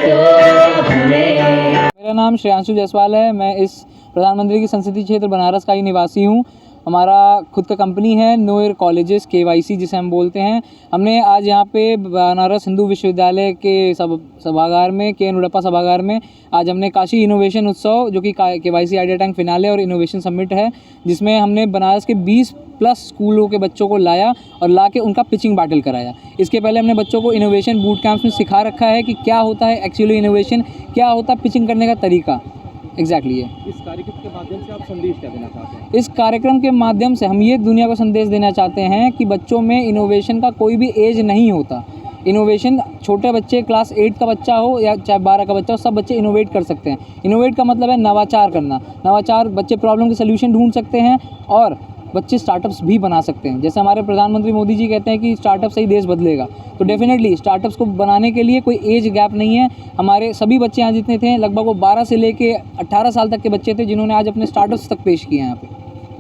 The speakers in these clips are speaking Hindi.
मेरा नाम श्रेयांशु जायसवाल है। मैं इस प्रधानमंत्री की संसदीय क्षेत्र बनारस का ही निवासी हूँ। हमारा खुद का कंपनी है नोएर कॉलेजेस KYC जिसे हम बोलते हैं। हमने आज यहाँ पे बनारस हिंदू विश्वविद्यालय के सभागार में के उड़प्पा सभागार में आज हमने काशी इनोवेशन उत्सव जो कि KYC आइडिया टैंक फिनाले और इनोवेशन समिट है, जिसमें हमने बनारस के 20+ स्कूलों के बच्चों को लाया और ला के उनका पिचिंग बैटल कराया। इसके पहले हमने बच्चों को इनोवेशन बूट कैंप्स में सिखा रखा है कि क्या होता है एक्चुअली इनोवेशन, क्या होता है पिचिंग करने का तरीका। एग्जैक्टली है। इस कार्यक्रम के माध्यम से आप संदेश क्या देना चाहते हैं? इस कार्यक्रम के माध्यम से हम ये दुनिया को संदेश देना चाहते हैं कि बच्चों में इनोवेशन का कोई भी एज नहीं होता। इनोवेशन छोटे बच्चे क्लास 8 का बच्चा हो या चाहे 12 का बच्चा हो, सब बच्चे इनोवेट कर सकते हैं। इनोवेट का मतलब है नवाचार करना। नवाचार, बच्चे प्रॉब्लम के सल्यूशन ढूंढ सकते हैं और बच्चे स्टार्टअप्स भी बना सकते हैं। जैसे हमारे प्रधानमंत्री मोदी जी कहते हैं कि स्टार्टअप से ही देश बदलेगा, तो डेफिनेटली स्टार्टअप्स को बनाने के लिए कोई एज गैप नहीं है। हमारे सभी बच्चे यहाँ जितने थे लगभग वो 12 से लेके 18 साल तक के बच्चे थे जिन्होंने आज अपने स्टार्टअप्स तक पेश किए हैं। यहाँ पे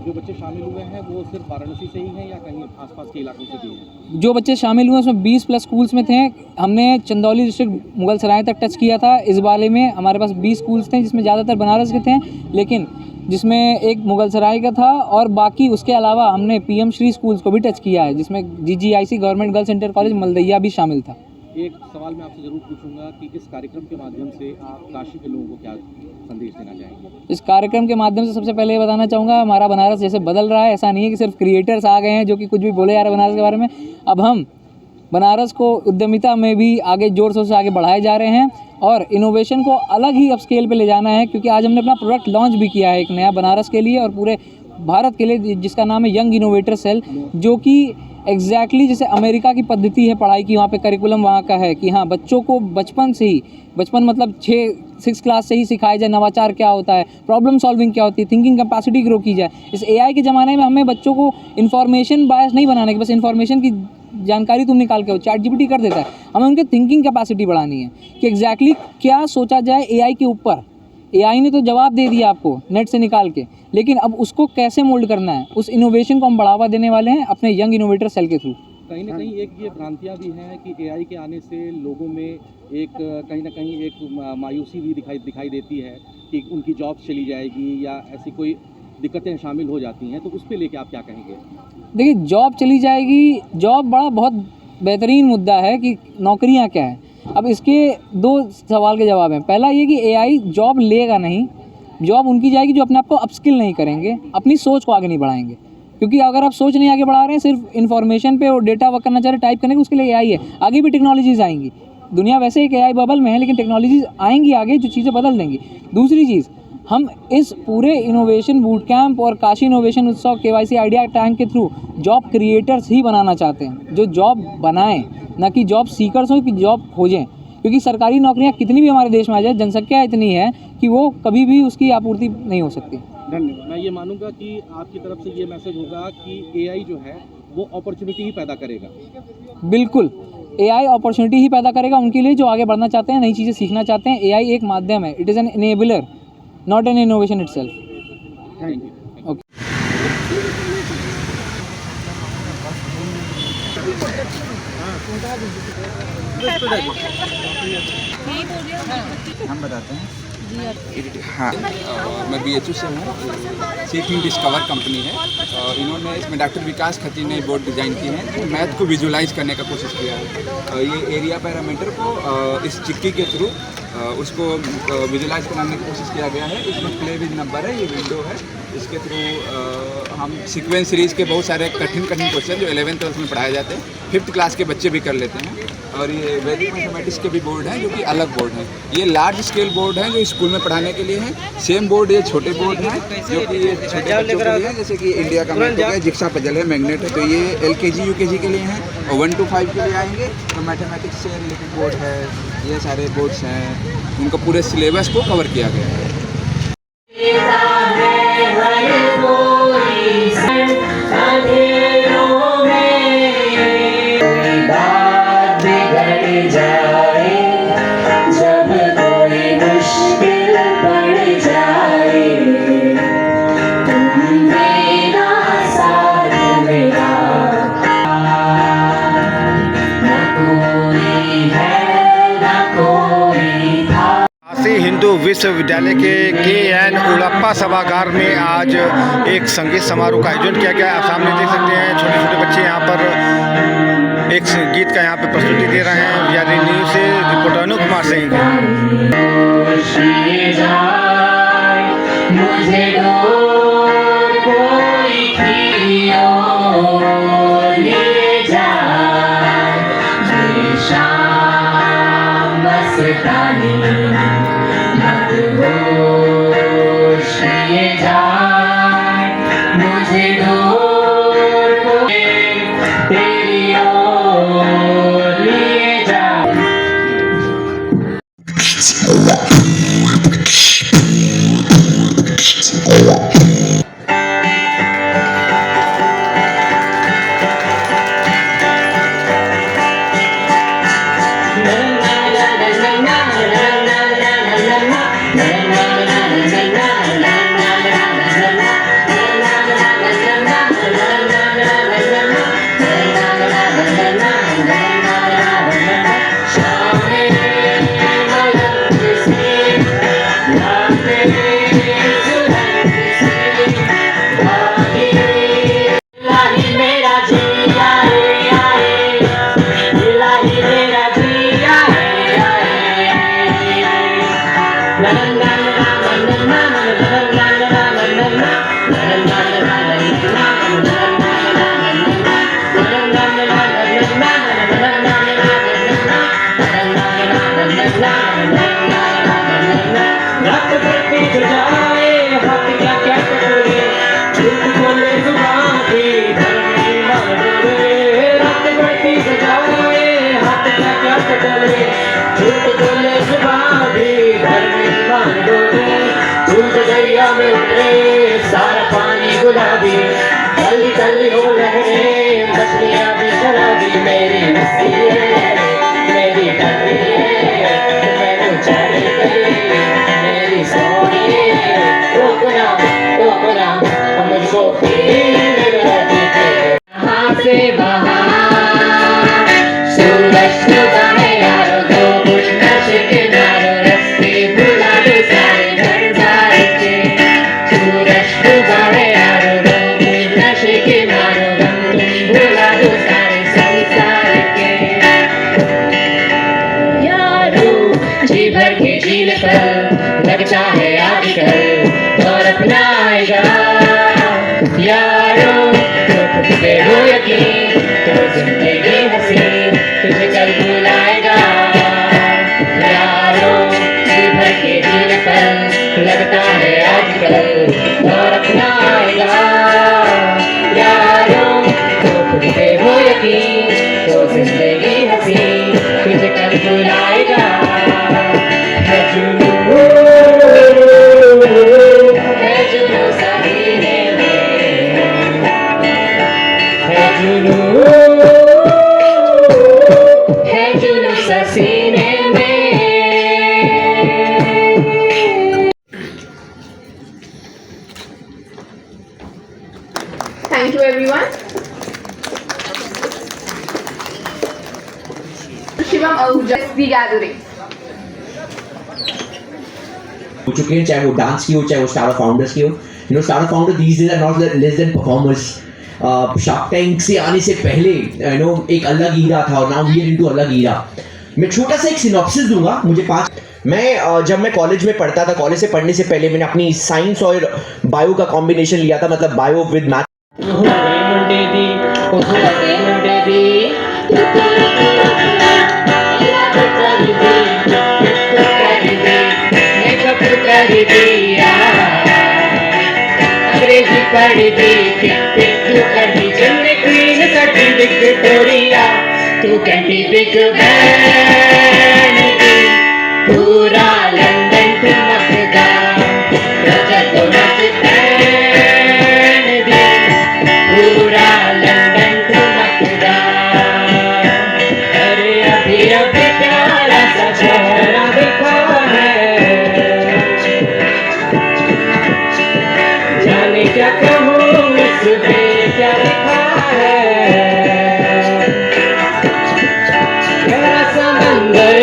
जो बच्चे शामिल हुए हैं वो सिर्फ वाराणसी से ही हैं या कहीं आसपास के इलाकों से भी हैं? जो बच्चे शामिल हुए उसमें 20+ स्कूल्स में थे। हमने चंदौली डिस्ट्रिक्ट मुगल सराय तक टच किया था। इस वाले में हमारे पास 20 स्कूल्स थे जिसमें ज़्यादातर बनारस के थे, लेकिन जिसमें एक मुगल सराय का था और बाकी उसके अलावा हमने PM श्री स्कूल्स को भी टच किया है, जिसमें GGIC government girls inter college Maldahiya भी शामिल था। एक सवाल मैं आपसे ज़रूर पूछूंगा कि इस कार्यक्रम के माध्यम से आप काशी के लोगों को क्या संदेश देना चाहेंगे? इस कार्यक्रम के माध्यम से सबसे पहले ये बताना चाहूँगा, हमारा बनारस जैसे बदल रहा है, ऐसा नहीं है कि सिर्फ क्रिएटर्स आ गए हैं जो कि कुछ भी बोले जा रहे हैं बनारस के बारे में। अब हम बनारस को उद्यमिता में भी आगे जोर शोर से आगे बढ़ाए जा रहे हैं और इनोवेशन को अलग ही अपस्केल पे ले जाना है, क्योंकि आज हमने अपना प्रोडक्ट लॉन्च भी किया है एक नया बनारस के लिए और पूरे भारत के लिए, जिसका नाम है यंग इनोवेटर सेल, जो कि एग्जैक्टली जैसे अमेरिका की पद्धति है पढ़ाई की, वहाँ पे करिकुलम वहाँ का है कि हाँ बच्चों को बचपन से ही, बचपन मतलब 6 क्लास से ही सिखाया जाए नवाचार क्या होता है, प्रॉब्लम सॉल्विंग क्या होती है, थिंकिंग कैपेसिटी ग्रो की जाए। इस AI के ज़माने में हमें बच्चों को इन्फॉर्मेशन बायस नहीं बनाने की, बस इन्फॉर्मेशन की जानकारी तुम निकाल के ChatGPT कर देता है। हमें उनके थिंकिंग कैपेसिटी बढ़ानी है कि एग्जैक्टली क्या सोचा जाए AI के ऊपर। AI ने तो जवाब दे दिया आपको नेट से निकाल के, लेकिन अब उसको कैसे मोल्ड करना है, उस इनोवेशन को हम बढ़ावा देने वाले हैं अपने यंग इनोवेटर सेल के थ्रू। कहीं ना कहीं एक ये भ्रांतियाँ भी हैं कि AI के आने से लोगों में एक कहीं ना कहीं एक मायूसी भी दिखाई देती है कि उनकी जॉब चली जाएगी या ऐसी कोई दिक्कतें शामिल हो जाती हैं, तो उस पे लेके आप क्या कहेंगे? देखिए, जॉब चली जाएगी, जॉब बड़ा बहुत बेहतरीन मुद्दा है कि नौकरियां क्या हैं। अब इसके 2 सवाल के जवाब हैं। पहला ये कि AI जॉब लेगा नहीं, जॉब उनकी जाएगी जो अपने आप को अपस्किल नहीं करेंगे, अपनी सोच को आगे नहीं बढ़ाएंगे। क्योंकि अगर आप सोच नहीं आगे बढ़ा रहे हैं, सिर्फ इन्फॉर्मेशन पे और डेटा वर्क करना चाह रहे हैं, टाइप करने के, उसके लिए AI है। आगे भी टेक्नोलॉजीज़ आएंगी। दुनिया वैसे एक AI बबल में है, लेकिन टेक्नोलॉजीज़ आएंगी आगे जो चीज़ें बदल देंगी। दूसरी चीज़, हम इस पूरे इनोवेशन बूट कैंप और काशी इनोवेशन उत्सव KYC आइडिया टैंक के थ्रू जॉब क्रिएटर्स ही बनाना चाहते हैं, जो जॉब बनाएं, ना कि जॉब सीकर्स हो कि जॉब खोजें। क्योंकि सरकारी नौकरियां कितनी भी हमारे देश में आ जाए, जनसंख्या इतनी है कि वो कभी भी उसकी आपूर्ति नहीं हो सकती। धन्यवाद। मैं ये मानूंगा कि आपकी तरफ से ये मैसेज होगा कि AI जो है वो अपॉर्चुनिटी ही पैदा करेगा। बिल्कुल, AI अपॉर्चुनिटी ही पैदा करेगा उनके लिए जो आगे बढ़ना चाहते हैं, नई चीज़ें सीखना चाहते हैं। AI एक माध्यम है, it is an enabler, not an innovation itself. Thank you. Okay. हम बताते हैं। हाँ, मैं BHU से हूँ। सीकिंग डिस्कवर कंपनी है और इन्होंने इसमें डॉक्टर विकास खत्री ने बोर्ड डिज़ाइन की है जो मैथ को विजुलाइज करने का कोशिश किया है। ये एरिया पैरामीटर को इस चिक्की के थ्रू उसको विजुलाइज कराने की कोशिश किया गया है। इसमें प्ले विद नंबर है, ये विंडो है, इसके थ्रू हम सीक्वेंस सीरीज़ के बहुत सारे कठिन क्वेश्चन जो 11th 12th में पढ़ाए जाते हैं, 5th क्लास के बच्चे भी कर लेते हैं। और ये वैदिक मैथमेटिक्स के भी बोर्ड हैं जो कि अलग बोर्ड हैं। ये लार्ज स्केल बोर्ड हैं जो स्कूल में पढ़ाने के लिए हैं। सेम बोर्ड ये छोटे बोर्ड हैं जो कि ये छोटे बच्चों के लिए हैं, जैसे कि इंडिया का मैप है, जिक्सा पजल है, मैग्नेट है, तो ये LKG UKG के लिए हैं। और 1 to 5 के लिए आएंगे तो मैथमेटिक्स से रिलेटेड बोर्ड है, ये सारे बोर्ड्स हैं, उनको पूरे सिलेबस को कवर किया गया है। कोई है ना कोई हिंदू विश्वविद्यालय के KN उड़प्पा सभागार में आज एक संगीत समारोह का आयोजन किया गया। आप सामने देख सकते हैं छोटे छोटे बच्चे यहाँ पर एक गीत का यहाँ पे प्रस्तुति दे रहे हैं। बिहारी न्यूज़ से रिपोर्टर अनु कुमार सिंह। सारा पानी गुलाबी कली कली हो रहे मछलियाँ भी शराबी मेरी मस्ती है मेरी डरती है मैंने चढ़ी गई मेरी सोनी टोकरा मुझको यहाँ से वहाँ सूरज सुबह में यारो दो कुछ नशे के मारो रस्ते भुला दो सारे घर सारे के सूरज सुबह में यारो दो कुछ नशे के मारो तुम भुला दो सारे संसार के यारो जी भर के जीने पर लगता है आजकल और अपनाएगा यारो तो पे हो यकीन तो जिंदगी हंसी तुझे कल बुलाएगा यारो जी भर के जीने पर लगता है आजकल और अपनाएगा यारो तो पे हो यकीन तो जिंदगी हंसी तुझे कल बुलाएगा है जुनून सहीने है जुनून सीने में। Thank you everyone. Shivam Ahuja, the gathering. हो चुके हैं, चाहे वो डांस की हो चाहे वो स्टार फाउंडर्स की हो। Star founder these days are not less than performers. Shark Tank से आने से पहले एक अलग ईरा था और नाउ वी आर इनटू अलग ईरा। मैं छोटा सा एक सिनॉप्सिस दूंगा। मुझे जब मैं कॉलेज में पढ़ता था, कॉलेज से पढ़ने से पहले मैंने अपनी साइंस और बायो का कॉम्बिनेशन लिया था, मतलब बायो विद मैथ। अंग्रेजी पढ़ दी तू कर दी जन्ने क्वीन सटी विक्टोरिया तू कहती बिग बैन पूरा लंदन ठुमकदा रजत मस्तान दी पूरा लंदन ठुमकदा अरे अभी अभी प्यारा सा चेहरा दिखा है जाने क्या कहूँ इस पे क्या लिखा है गहरा समंदर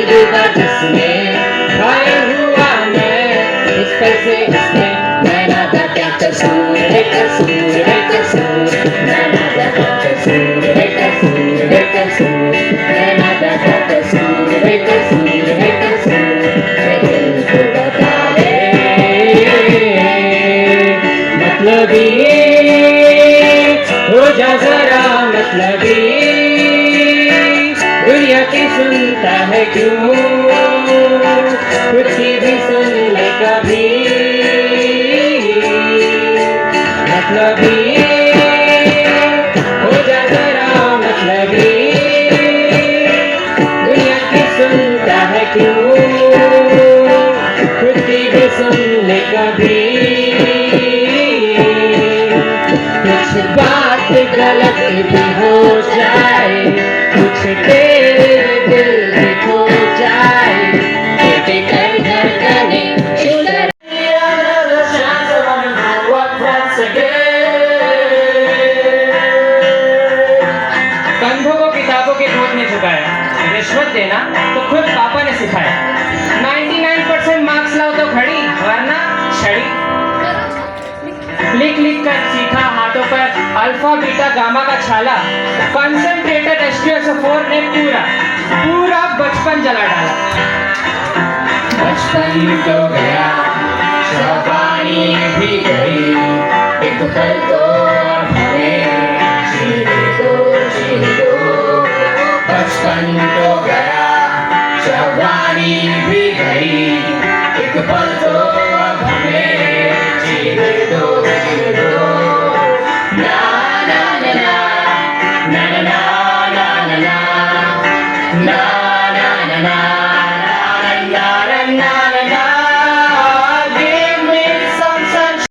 डूबा जिसमें खाए हुए बचपन से इसमें नैना का क्या कसूर है, कसूर है, कसूर, नैना का क्या कसूर है, कसूर है, कसूर, नैना का क्या कसूर है, कसूर है, कसूर, मैं दिल को बता दे मतलबी हो जा जरा मतलबी, दुनिया की सुनता है क्यों, खुद की भी सुन ले कभी मतलबी हो जा जरा मतलबी, दुनिया की सुनता है क्यों, खुद की भी सुन ले कभी, कुछ बात गलत भी हो जाए, कुछ तेरे दिल भी खो जाए, बेटे कर धड़कने शुगर कंधों को किताबों के बोझ ने झुकाया, रिश्वत देना तो खुद पापा ने सिखाया, 99% मार्क्स लाओ तो घड़ी वरना छड़ी, लिख लिख कर सीखा हाथों पर अल्फा बीटा गामा का छाला, कंसंट्रेटेड H2SO4 ने पूरा पूरा बचपन जला डाला, बचपन तो गया जवानी भी गई, एक पल तो अब हमें जीने दो, जीने दो, बचपन तो गया जवानी भी गई, एक पल तो अब हमें जीने दो, जीने दो, ना ना ना ना ना ना ना ना ना ना ना ना ना